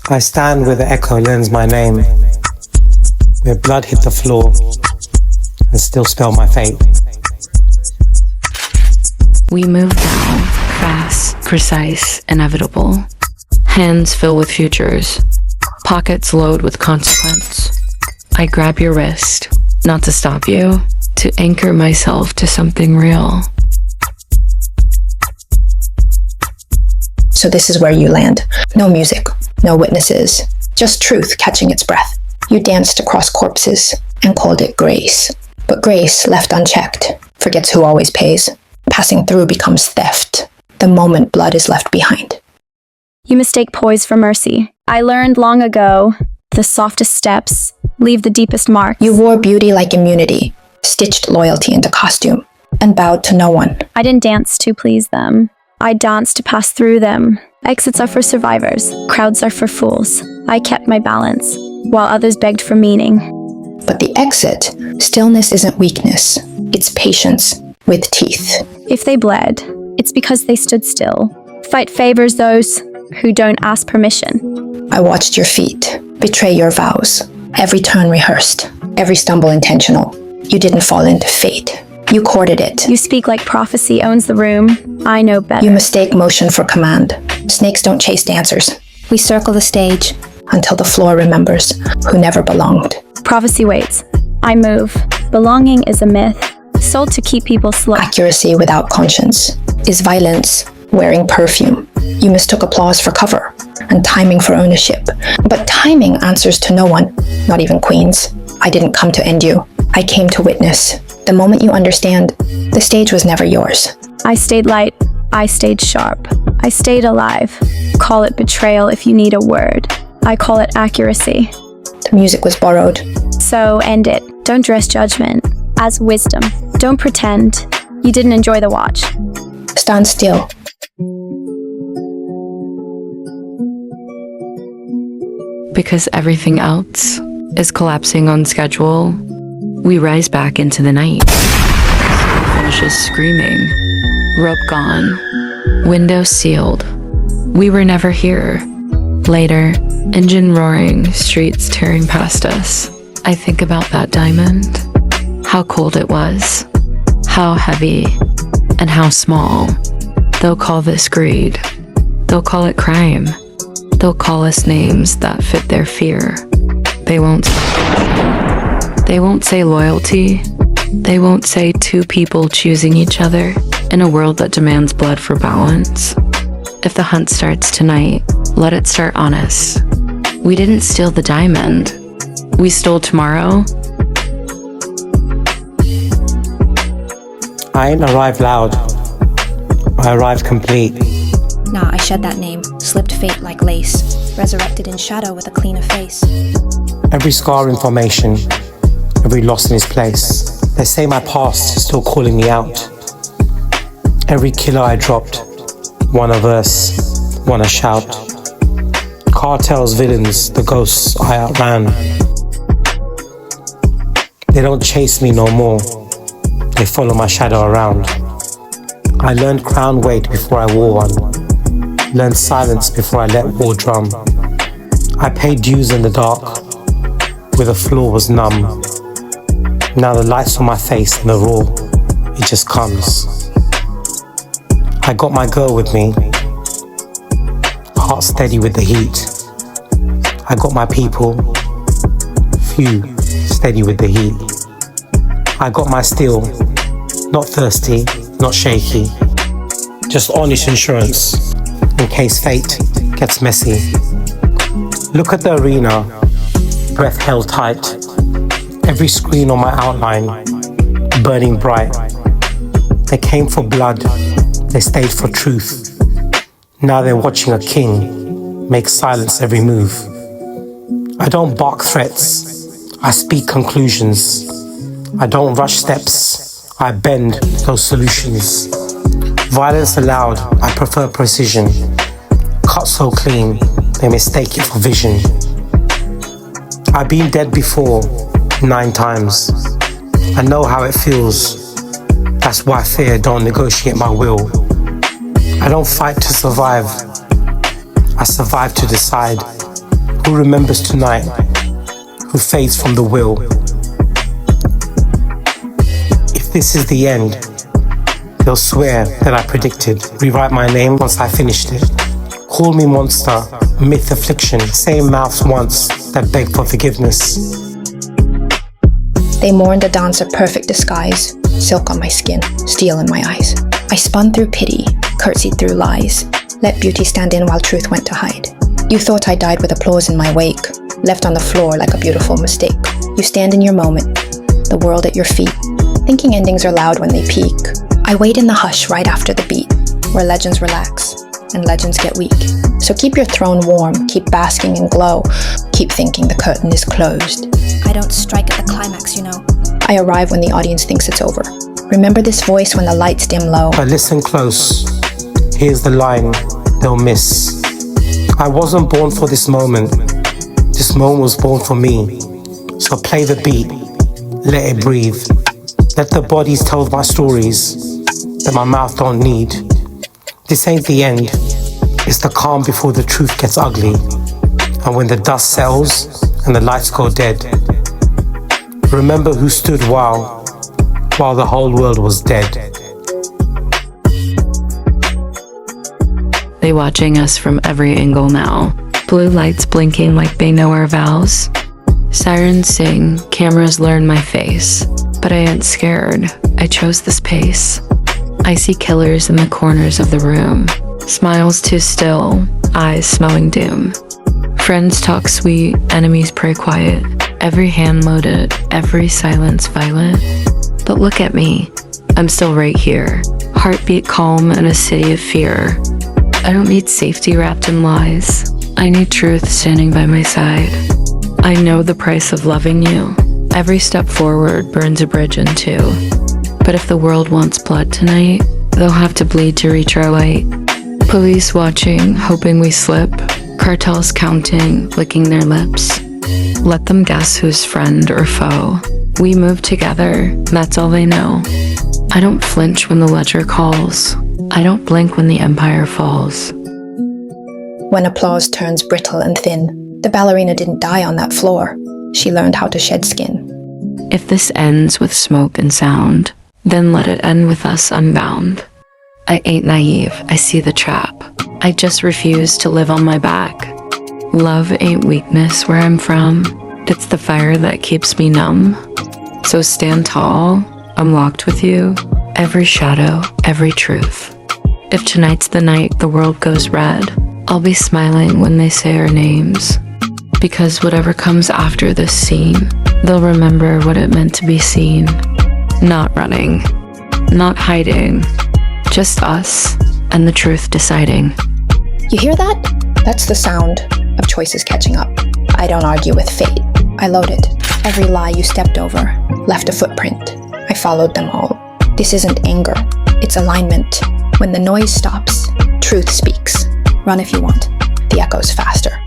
I stand where the echo learns my name, where blood hit the floor and still spell my fate. We move now, fast, precise, inevitable. Hands fill with futures, pockets load with consequence. I grab your wrist, not to stop you, to anchor myself to something real. So this is where you land. No music, no witnesses, just truth catching its breath. You danced across corpses and called it grace. But grace, left unchecked, forgets who always pays. Passing through becomes theft, the moment blood is left behind. You mistake poise for mercy. I learned long ago, the softest steps leave the deepest marks. You wore beauty like immunity, stitched loyalty into costume, and bowed to no one. I didn't dance to please them. I danced to pass through them. Exits are for survivors. Crowds are for fools. I kept my balance, while others begged for meaning. But the exit, stillness isn't weakness. It's patience with teeth. If they bled, it's because they stood still. Fight favors those who don't ask permission. I watched your feet betray your vows. Every turn rehearsed, every stumble intentional. You didn't fall into fate. You courted it. You speak like prophecy owns the room. I know better. You mistake motion for command. Snakes don't chase dancers. We circle the stage until the floor remembers who never belonged. Prophecy waits. I move. Belonging is a myth, sold to keep people slow. Accuracy without conscience is violence wearing perfume. You mistook applause for cover and timing for ownership. But timing answers to no one, not even queens. I didn't come to end you. I came to witness. The moment you understand, the stage was never yours. I stayed light. I stayed sharp. I stayed alive. Call it betrayal if you need a word. I call it accuracy. The music was borrowed. So end it. Don't dress judgment as wisdom. Don't pretend you didn't enjoy the watch. Stand still. Because everything else is collapsing on schedule, we rise back into the night. Finishes screaming. Rope gone. Window sealed. We were never here. Later, engine roaring, streets tearing past us. I think about that diamond. How cold it was. How heavy. And how small. They'll call this greed. They'll call it crime. They'll call us names that fit their fear. They won't say loyalty. They won't say two people choosing each other in a world that demands blood for balance. If the hunt starts tonight, let it start on us. We didn't steal the diamond. We stole tomorrow. I ain't arrived loud. I arrived complete. Nah, I shed that name, slipped fate like lace, resurrected in shadow with a cleaner face. Every scar in formation, every loss in its place. They say my past is still calling me out. Every killer I dropped, one a verse, one a shout. Cartels, villains, the ghosts I outran. They don't chase me no more. They follow my shadow around. I learned crown weight before I wore one. Learned silence before I let war drum. I paid dues in the dark, where the floor was numb. Now the light's on my face and the raw, it just comes. I got my girl with me, heart steady with the heat. I got my people, few, steady with the heat. I got my steel, not thirsty, not shaky, just honest insurance in case fate gets messy. Look at the arena, breath held tight. Every screen on my outline, burning bright. They came for blood, they stayed for truth. Now they're watching a king make silence every move. I don't bark threats, I speak conclusions. I don't rush steps, I bend those solutions. Violence allowed, I prefer precision. Cut so clean, they mistake it for vision. I've been dead before, 9 times. I know how it feels. That's why fear don't negotiate my will. I don't fight to survive. I survive to decide. Who remembers tonight? Who fades from the will? If this is the end, they'll swear that I predicted. Rewrite my name once I finished it. Call me monster, myth, affliction. Same mouths once that begged for forgiveness. They mourned a dance of perfect disguise, silk on my skin, steel in my eyes. I spun through pity, curtsied through lies, let beauty stand in while truth went to hide. You thought I died with applause in my wake, left on the floor like a beautiful mistake. You stand in your moment, the world at your feet, thinking endings are loud when they peak. I wait in the hush right after the beat, where legends relax and legends get weak. So keep your throne warm, keep basking in glow, keep thinking the curtain is closed. I don't strike at the climax, you know. I arrive when the audience thinks it's over. Remember this voice when the lights dim low. But listen close, here's the line they'll miss. I wasn't born for this moment. This moment was born for me. So play the beat, let it breathe. Let the bodies tell my stories that my mouth don't need. This ain't the end, it's the calm before the truth gets ugly. And when the dust settles and the lights go dead, remember who stood while the whole world was dead. They watching us from every angle now. Blue lights blinking like they know our vows. Sirens sing, cameras learn my face. But I ain't scared, I chose this pace. I see killers in the corners of the room. Smiles too still, eyes smelling doom. Friends talk sweet, enemies pray quiet. Every hand loaded, every silence violent. But look at me, I'm still right here. Heartbeat calm in a city of fear. I don't need safety wrapped in lies. I need truth standing by my side. I know the price of loving you. Every step forward burns a bridge in two. But if the world wants blood tonight, they'll have to bleed to reach our light. Police watching, hoping we slip. Cartels counting, licking their lips. Let them guess who's friend or foe. We move together, that's all they know. I don't flinch when the ledger calls. I don't blink when the empire falls. When applause turns brittle and thin, the ballerina didn't die on that floor. She learned how to shed skin. If this ends with smoke and sound, then let it end with us unbound. I ain't naive, I see the trap. I just refuse to live on my back. Love ain't weakness where I'm from. It's the fire that keeps me numb. So stand tall, I'm locked with you. Every shadow, every truth. If tonight's the night the world goes red, I'll be smiling when they say our names. Because whatever comes after this scene, they'll remember what it meant to be seen. Not running, not hiding, just us and the truth deciding. You hear that? That's the sound of choices catching up. I don't argue with fate. I loaded. Every lie you stepped over left a footprint. I followed them all. This isn't anger, it's alignment. When the noise stops, truth speaks. Run if you want. The echo's faster.